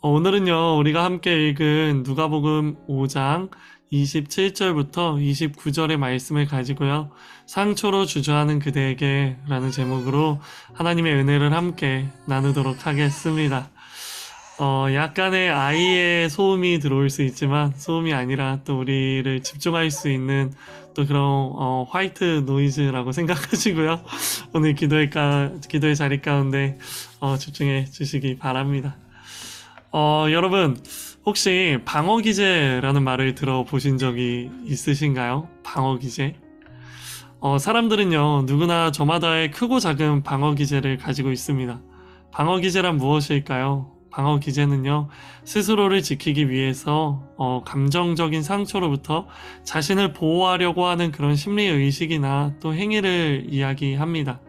오늘은요, 우리가 함께 읽은 누가복음 5장 27절부터 29절의 말씀을 가지고요, 상초로 주저하는 그대에게 라는 제목으로 하나님의 은혜를 함께 나누도록 하겠습니다. 약간의 아이의 소음이 들어올 수 있지만, 소음이 아니라 또 우리를 집중할 수 있는 또 그런, 화이트 노이즈라고 생각하시고요. 오늘 기도의 자리 가운데, 집중해 주시기 바랍니다. 여러분, 혹시 방어기제라는 말을 들어보신 적이 있으신가요? 방어기제? 사람들은요, 누구나 저마다의 크고 작은 방어기제를 가지고 있습니다. 방어기제란 무엇일까요? 방어기제는요, 스스로를 지키기 위해서, 감정적인 상처로부터 자신을 보호하려고 하는 그런 심리의식이나 또 행위를 이야기합니다.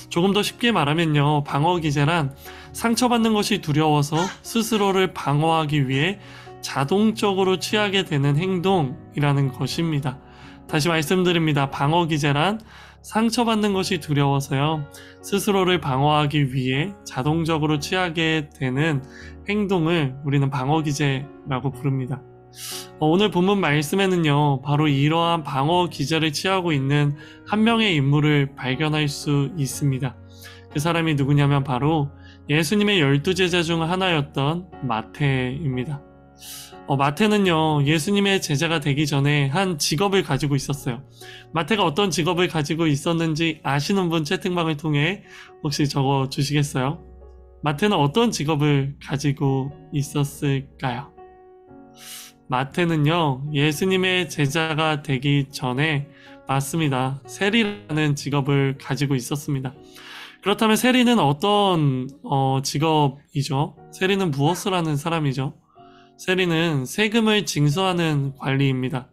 조금 더 쉽게 말하면요, 방어기제란 상처받는 것이 두려워서 스스로를 방어하기 위해 자동적으로 취하게 되는 행동이라는 것입니다. 다시 말씀드립니다. 방어기제란 상처받는 것이 두려워서요, 스스로를 방어하기 위해 자동적으로 취하게 되는 행동을 우리는 방어기제라고 부릅니다. 오늘 본문 말씀에는요, 바로 이러한 방어기제를 취하고 있는 한 명의 인물을 발견할 수 있습니다. 그 사람이 누구냐면 바로 예수님의 12제자 중 하나였던 마태입니다. 마태는요, 예수님의 제자가 되기 전에 한 직업을 가지고 있었어요. 마태가 어떤 직업을 가지고 있었는지 아시는 분 채팅방을 통해 혹시 적어 주시겠어요? 마태는 어떤 직업을 가지고 있었을까요? 마태는요, 예수님의 제자가 되기 전에, 맞습니다, 세리라는 직업을 가지고 있었습니다. 그렇다면 세리는 어떤 직업이죠? 세리는 무엇을 하는 사람이죠? 세리는 세금을 징수하는 관리입니다.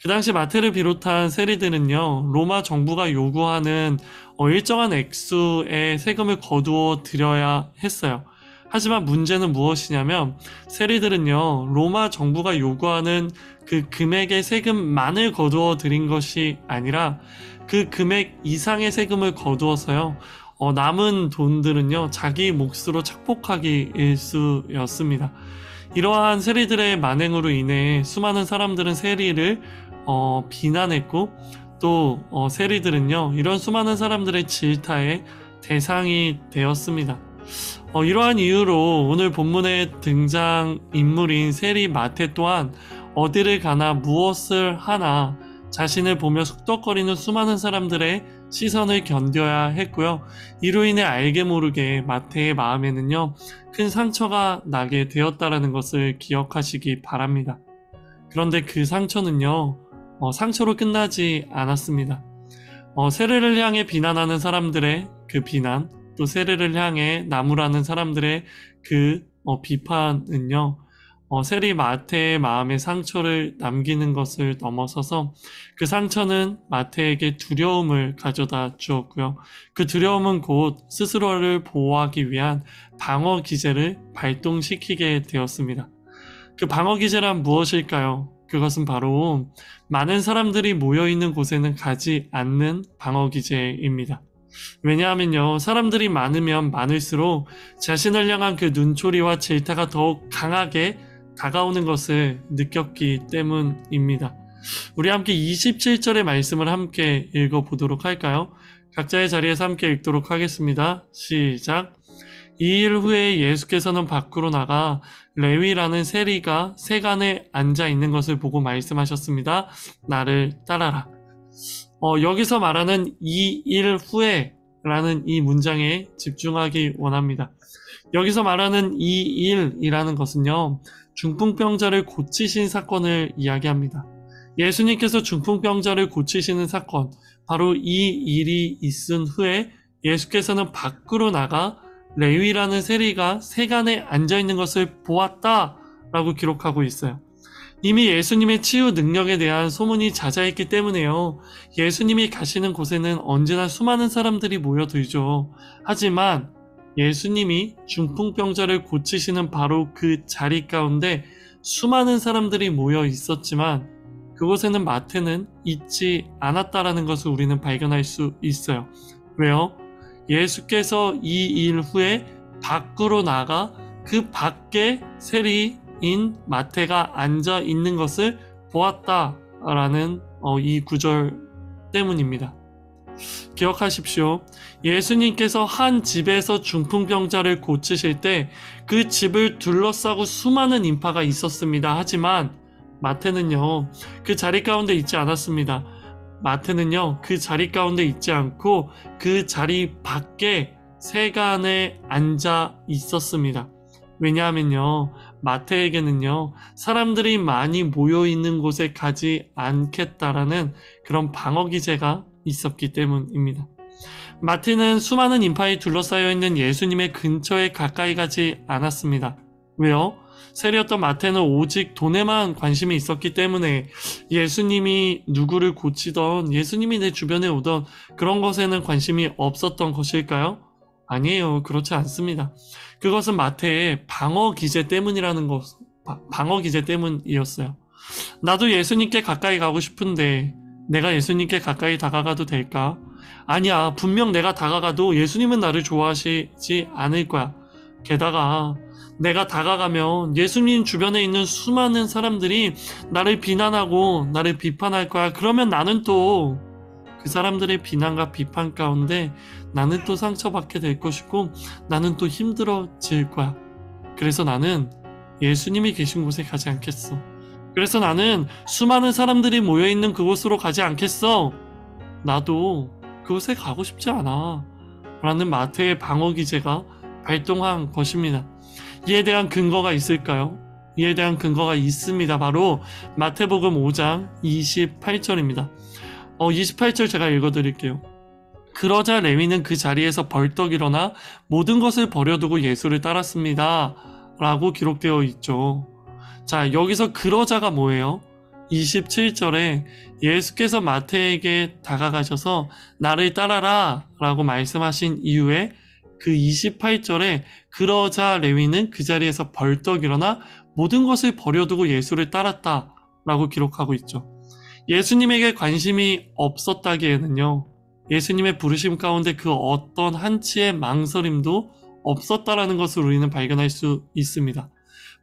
그 당시 마태를 비롯한 세리들은요, 로마 정부가 요구하는 일정한 액수의 세금을 거두어 드려야 했어요. 하지만 문제는 무엇이냐면, 세리들은요, 로마 정부가 요구하는 그 금액의 세금만을 거두어 드린 것이 아니라 그 금액 이상의 세금을 거두어서요, 남은 돈들은요, 자기 몫으로 착복하기 일쑤였습니다. 이러한 세리들의 만행으로 인해 수많은 사람들은 세리를 비난했고, 또 세리들은요, 이런 수많은 사람들의 질타의 대상이 되었습니다. 이러한 이유로 오늘 본문의 등장인물인 세리 마태 또한 어디를 가나 무엇을 하나 자신을 보며 속덕거리는 수많은 사람들의 시선을 견뎌야 했고요. 이로 인해 알게 모르게 마태의 마음에는요, 큰 상처가 나게 되었다라는 것을 기억하시기 바랍니다. 그런데 그 상처는요, 상처로 끝나지 않았습니다. 세리를 향해 비난하는 사람들의 그 비난, 또 세리를 향해 나무라는 사람들의 그 비판은요, 세리 마태의 마음에 상처를 남기는 것을 넘어서서 그 상처는 마태에게 두려움을 가져다 주었고요. 그 두려움은 곧 스스로를 보호하기 위한 방어 기제를 발동시키게 되었습니다. 그 방어 기제란 무엇일까요? 그것은 바로 많은 사람들이 모여있는 곳에는 가지 않는 방어 기제입니다. 왜냐하면요, 사람들이 많으면 많을수록 자신을 향한 그 눈초리와 질타가 더욱 강하게 다가오는 것을 느꼈기 때문입니다. 우리 함께 27절의 말씀을 함께 읽어보도록 할까요? 각자의 자리에서 함께 읽도록 하겠습니다. 시작. 2일 후에 예수께서는 밖으로 나가 레위라는 세리가 세간에 앉아 있는 것을 보고 말씀하셨습니다. 나를 따라라. 여기서 말하는 2일 후에 라는 이 문장에 집중하기 원합니다. 여기서 말하는 2일이라는 것은요, 중풍병자를 고치신 사건을 이야기합니다. 예수님께서 중풍병자를 고치시는 사건, 바로 이 일이 있은 후에 예수께서는 밖으로 나가 레위라는 세리가 세간에 앉아있는 것을 보았다라고 기록하고 있어요. 이미 예수님의 치유 능력에 대한 소문이 자자했기 때문에요, 예수님이 가시는 곳에는 언제나 수많은 사람들이 모여들죠. 하지만 예수님이 중풍병자를 고치시는 바로 그 자리 가운데 수많은 사람들이 모여 있었지만 그곳에는 마태는 있지 않았다라는 것을 우리는 발견할 수 있어요. 왜요? 예수께서 이 일 후에 밖으로 나가 그 밖에 세리인 마태가 앉아 있는 것을 보았다라는 이 구절 때문입니다. 기억하십시오. 예수님께서 한 집에서 중풍병자를 고치실 때 그 집을 둘러싸고 수많은 인파가 있었습니다. 하지만 마태는요, 그 자리 가운데 있지 않았습니다. 마태는요, 그 자리 가운데 있지 않고 그 자리 밖에 세간에 앉아 있었습니다. 왜냐하면요, 마태에게는요, 사람들이 많이 모여 있는 곳에 가지 않겠다라는 그런 방어 기제가 있었기 때문입니다. 마태는 수많은 인파에 둘러싸여 있는 예수님의 근처에 가까이 가지 않았습니다. 왜요? 세리였던 마태는 오직 돈에만 관심이 있었기 때문에 예수님이 누구를 고치던, 예수님이 내 주변에 오던 그런 것에는 관심이 없었던 것일까요? 아니에요. 그렇지 않습니다. 그것은 마태의 방어 기제 때문이었어요. 나도 예수님께 가까이 가고 싶은데 내가 예수님께 가까이 다가가도 될까? 아니야. 분명 내가 다가가도 예수님은 나를 좋아하시지 않을 거야. 게다가 내가 다가가면 예수님 주변에 있는 수많은 사람들이 나를 비난하고 나를 비판할 거야. 그러면 나는 또 그 사람들의 비난과 비판 가운데 나는 또 상처받게 될 것이고 나는 또 힘들어질 거야. 그래서 나는 예수님이 계신 곳에 가지 않겠어. 그래서 나는 수많은 사람들이 모여있는 그곳으로 가지 않겠어. 나도 그곳에 가고 싶지 않아. 라는 마태의 방어 기제가 발동한 것입니다. 이에 대한 근거가 있을까요? 이에 대한 근거가 있습니다. 바로 마태복음 5장 28절입니다. 28절 제가 읽어드릴게요. 그러자 레위는 그 자리에서 벌떡 일어나 모든 것을 버려두고 예수를 따랐습니다. 라고 기록되어 있죠. 자, 여기서 그러자가 뭐예요? 27절에 예수께서 마태에게 다가가셔서 나를 따라라 라고 말씀하신 이후에 그 28절에 그러자 레위는 그 자리에서 벌떡 일어나 모든 것을 버려두고 예수를 따랐다 라고 기록하고 있죠. 예수님에게 관심이 없었다기에는요, 예수님의 부르심 가운데 그 어떤 한치의 망설임도 없었다라는 것을 우리는 발견할 수 있습니다.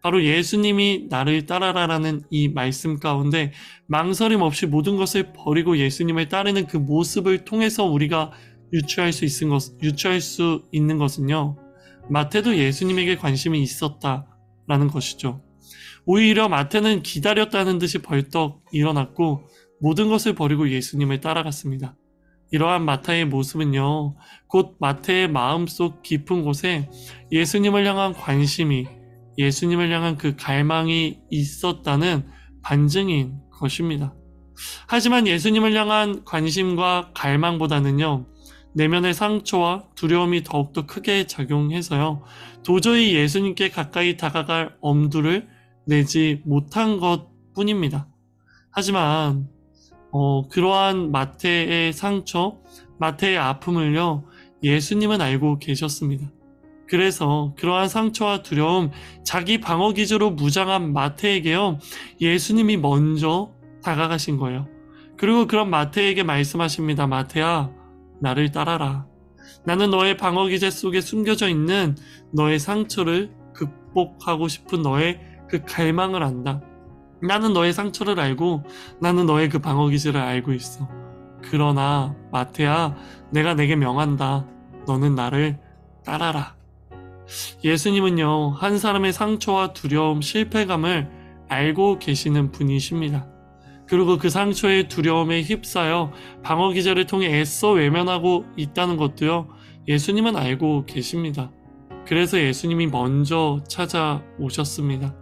바로 예수님이 나를 따라라라는 이 말씀 가운데 망설임 없이 모든 것을 버리고 예수님을 따르는 그 모습을 통해서 우리가 유추할 수 있는 것은요, 마태도 예수님에게 관심이 있었다라는 것이죠. 오히려 마태는 기다렸다는 듯이 벌떡 일어났고 모든 것을 버리고 예수님을 따라갔습니다. 이러한 마태의 모습은요, 곧 마태의 마음속 깊은 곳에 예수님을 향한 관심이, 예수님을 향한 그 갈망이 있었다는 반증인 것입니다. 하지만 예수님을 향한 관심과 갈망보다는요, 내면의 상처와 두려움이 더욱더 크게 작용해서요, 도저히 예수님께 가까이 다가갈 엄두를 내지 못한 것 뿐입니다. 하지만 그러한 마태의 상처, 마태의 아픔을요, 예수님은 알고 계셨습니다. 그래서 그러한 상처와 두려움, 자기 방어 기제로 무장한 마태에게요, 예수님이 먼저 다가가신 거예요. 그리고 그런 마태에게 말씀하십니다. 마태야, 나를 따라라. 나는 너의 방어 기제 속에 숨겨져 있는 너의 상처를 극복하고 싶은 너의 그 갈망을 안다. 나는 너의 상처를 알고 나는 너의 그 방어 기제를 알고 있어. 그러나 마태야, 내가 내게 명한다. 너는 나를 따라라. 예수님은요, 한 사람의 상처와 두려움, 실패감을 알고 계시는 분이십니다. 그리고 그 상처의 두려움에 휩싸여 방어 기제를 통해 애써 외면하고 있다는 것도요, 예수님은 알고 계십니다. 그래서 예수님이 먼저 찾아오셨습니다.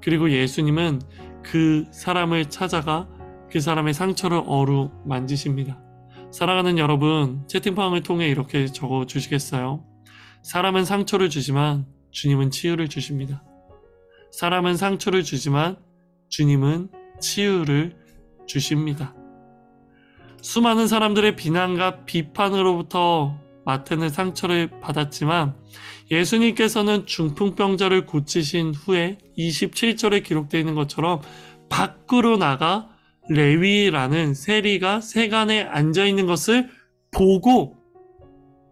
그리고 예수님은 그 사람을 찾아가 그 사람의 상처를 어루만지십니다. 사랑하는 여러분, 채팅방을 통해 이렇게 적어주시겠어요? 사람은 상처를 주지만 주님은 치유를 주십니다. 사람은 상처를 주지만 주님은 치유를 주십니다. 수많은 사람들의 비난과 비판으로부터 마태는 상처를 받았지만 예수님께서는 중풍병자를 고치신 후에 27절에 기록되어 있는 것처럼 밖으로 나가 레위라는 세리가 세간에 앉아있는 것을 보고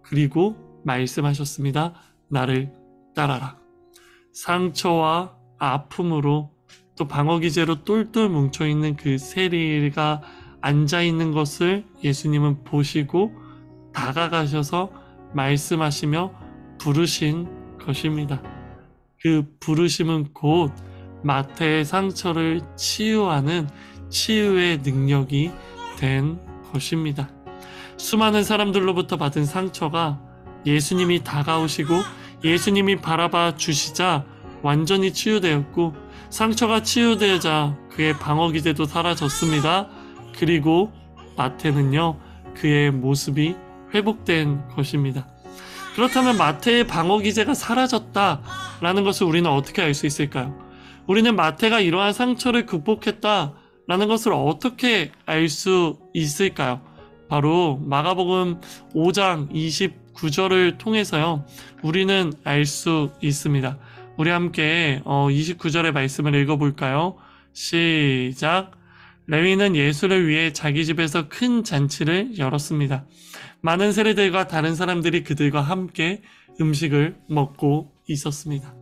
그리고 말씀하셨습니다. 나를 따라라. 상처와 아픔으로 또 방어기제로 똘똘 뭉쳐있는 그 세리가 앉아있는 것을 예수님은 보시고 다가가셔서 말씀하시며 부르신 것입니다. 그 부르심은 곧 마태의 상처를 치유하는 치유의 능력이 된 것입니다. 수많은 사람들로부터 받은 상처가 예수님이 다가오시고 예수님이 바라봐 주시자 완전히 치유되었고, 상처가 치유되자 그의 방어기제도 사라졌습니다. 그리고 마태는요, 그의 모습이 회복된 것입니다. 그렇다면 마태의 방어기제가 사라졌다라는 것을 우리는 어떻게 알 수 있을까요? 우리는 마태가 이러한 상처를 극복했다라는 것을 어떻게 알 수 있을까요? 바로 마가복음 5장 29절을 통해서요, 우리는 알 수 있습니다. 우리 함께 29절의 말씀을 읽어볼까요? 시작. 레위는 예수를 위해 자기 집에서 큰 잔치를 열었습니다. 많은 세리들과 다른 사람들이 그들과 함께 음식을 먹고 있었습니다.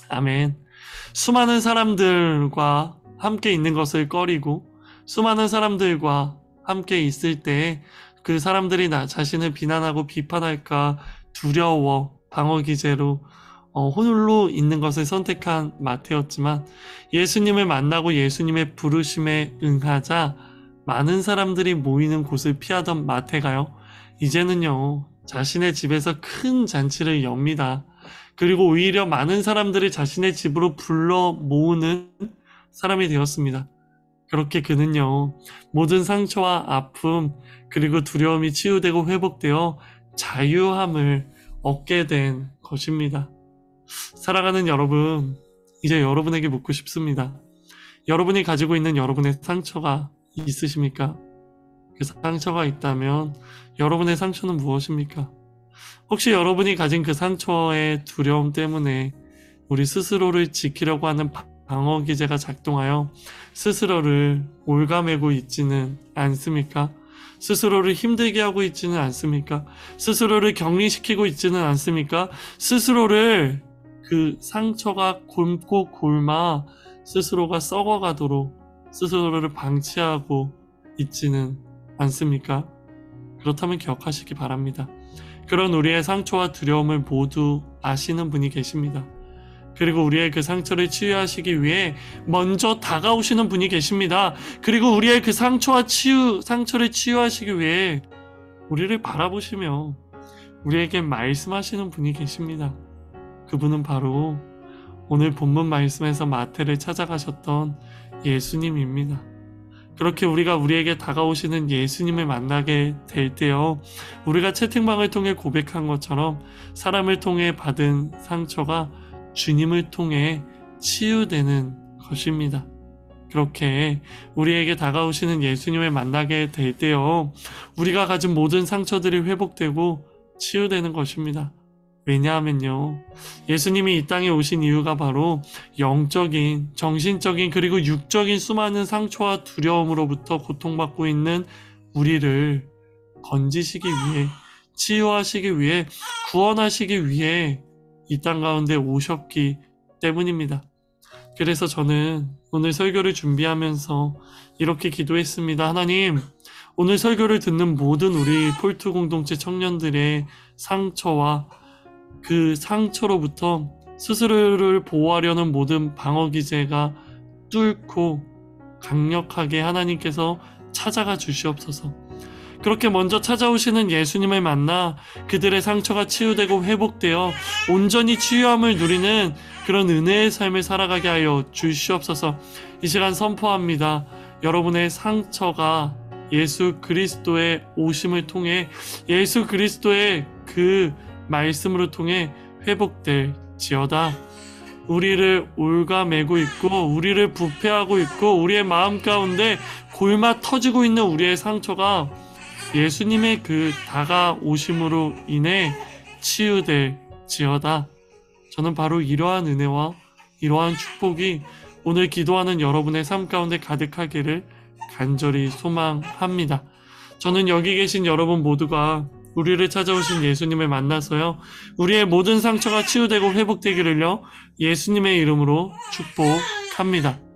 아멘. 수많은 사람들과 함께 있는 것을 꺼리고 수많은 사람들과 함께 있을 때 그 사람들이 나 자신을 비난하고 비판할까 두려워 방어기제로 홀로 있는 것을 선택한 마태였지만, 예수님을 만나고 예수님의 부르심에 응하자 많은 사람들이 모이는 곳을 피하던 마태가요, 이제는요 자신의 집에서 큰 잔치를 엽니다. 그리고 오히려 많은 사람들을 자신의 집으로 불러 모으는 사람이 되었습니다. 그렇게 그는요 모든 상처와 아픔 그리고 두려움이 치유되고 회복되어 자유함을 얻게 된 것입니다. 사랑하는 여러분, 이제 여러분에게 묻고 싶습니다. 여러분이 가지고 있는 여러분의 상처가 있으십니까? 그 상처가 있다면 여러분의 상처는 무엇입니까? 혹시 여러분이 가진 그 상처의 두려움 때문에 우리 스스로를 지키려고 하는 방어기제가 작동하여 스스로를 올가매고 있지는 않습니까? 스스로를 힘들게 하고 있지는 않습니까? 스스로를 격리시키고 있지는 않습니까? 스스로를 그 상처가 곪고 곪아 스스로가 썩어가도록 스스로를 방치하고 있지는 않습니까? 그렇다면 기억하시기 바랍니다. 그런 우리의 상처와 두려움을 모두 아시는 분이 계십니다. 그리고 우리의 그 상처를 치유하시기 위해 먼저 다가오시는 분이 계십니다. 그리고 우리의 그 상처를 치유하시기 위해 우리를 바라보시며 우리에게 말씀하시는 분이 계십니다. 그분은 바로 오늘 본문 말씀에서 마태를 찾아가셨던 예수님입니다. 그렇게 우리가 우리에게 다가오시는 예수님을 만나게 될 때요, 우리가 채팅방을 통해 고백한 것처럼 사람을 통해 받은 상처가 주님을 통해 치유되는 것입니다. 그렇게 우리에게 다가오시는 예수님을 만나게 될 때요, 우리가 가진 모든 상처들이 회복되고 치유되는 것입니다. 왜냐하면요, 예수님이 이 땅에 오신 이유가 바로 영적인, 정신적인 그리고 육적인 수많은 상처와 두려움으로부터 고통받고 있는 우리를 건지시기 위해, 치유하시기 위해, 구원하시기 위해 이 땅 가운데 오셨기 때문입니다. 그래서 저는 오늘 설교를 준비하면서 이렇게 기도했습니다. 하나님, 오늘 설교를 듣는 모든 우리 폴트 공동체 청년들의 상처와 그 상처로부터 스스로를 보호하려는 모든 방어기제가 뚫고 강력하게 하나님께서 찾아가 주시옵소서. 그렇게 먼저 찾아오시는 예수님을 만나 그들의 상처가 치유되고 회복되어 온전히 치유함을 누리는 그런 은혜의 삶을 살아가게 하여 주시옵소서. 이 시간 선포합니다. 여러분의 상처가 예수 그리스도의 오심을 통해, 예수 그리스도의 그 말씀으로 통해 회복될지어다. 우리를 올가매고 있고 우리를 부패하고 있고 우리의 마음 가운데 골마 터지고 있는 우리의 상처가 예수님의 그 다가오심으로 인해 치유될지어다. 저는 바로 이러한 은혜와 이러한 축복이 오늘 기도하는 여러분의 삶 가운데 가득하기를 간절히 소망합니다. 저는 여기 계신 여러분 모두가 우리를 찾아오신 예수님을 만나서요. 우리의 모든 상처가 치유되고 회복되기를요. 예수님의 이름으로 축복합니다.